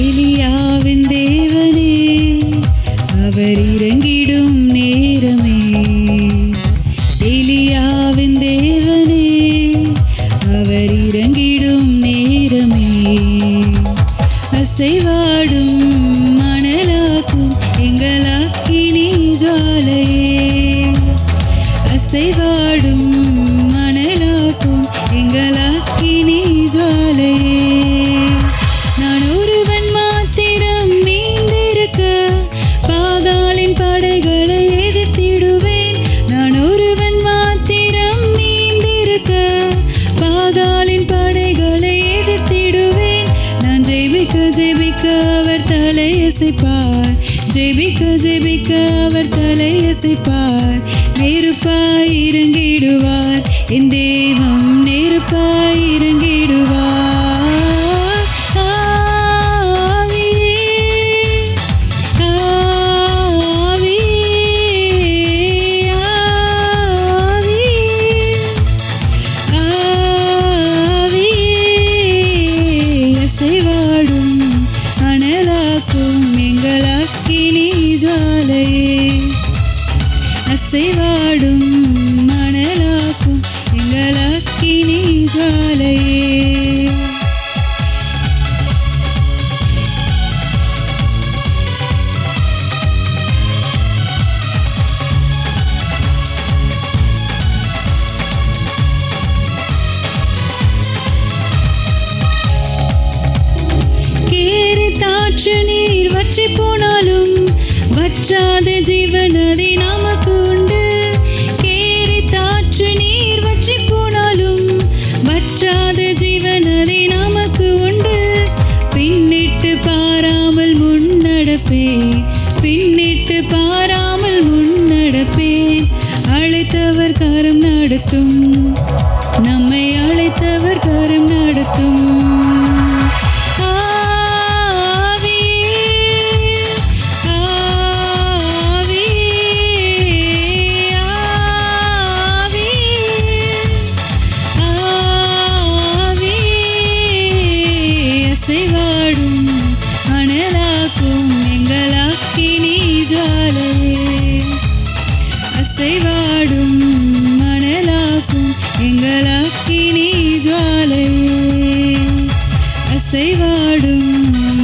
எலியாவின் தேவனே அவர் இறங்கிடும் நேரமே. எலியாவின் தேவனே அவர் இறங்கிடும் நேரமே. அசைவாடும் மணலாக்கும் எங்கள் அக்கினி ஜுவாலையே. அசைவாடும் மணலாக்கும் எங்கள் அக்கினி ஜுவாலையே. நான் ஒருவன் மாத்திரம் மீந்திருக்க பாகாலின் படைகளை எதிர்த்திடுவேன். நான் ஒருவன் மாத்திரம் மீந்திருக்க பாகாலின் படைகளை எதிர்த்திடுவேன். நான் ஜெபிக்க ஜெபிக்க அவர் தலையசைப்பார். ஜெபிக்க ஜெபிக்க அவர் தலையசைப்பார். நெருப்பாய் இறங்கிடுவார் என் தெய்வம். நெருப்பாய் இறங்கிடுவார். அசைவாடும் அனலாக்கும் எங்கள் அக்கினி ஜுவாலையே. அசைவாடும் மணலாக்கும் எங்கள் அக்கினி ஜுவாலையே. கேரி தாற்று நீர் வற்றி போனாலும் வற்றாத ஜீவநதி நமக்கு உண்டு. கேரி தாற்று நீர் வற்றி போனாலும் வற்றாத ஜீவநதி நமக்கு உண்டு. பின்னிட்டு பாராமல் முன்னடப்பே. பின்னிட்டு பாராமல் முன்னடப்பே. அழைத்தவர் கரம் நடத்தும். நம்மை அழைத்தவர் கரம் நடத்தும். அசைவாடும் அனலாக்கும் எங்கள் அக்கினி ஜுவாலையே. அசைவாடும் மணலாக்கும் எங்கள் அக்கினி ஜுவாலையே. அசைவாடும்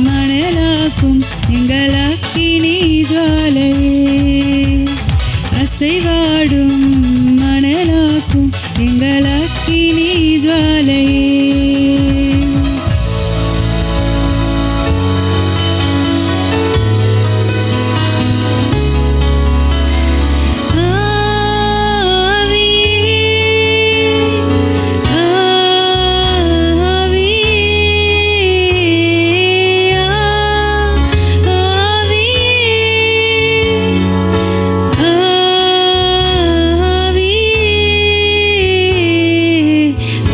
மணலாக்கும் எங்கள் அக்கினி ஜுவாலையே. அசைவாடும் மணலாக்கும் எங்கள் அக்கினி ஜுவாலையே.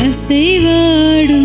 அசைவாடும்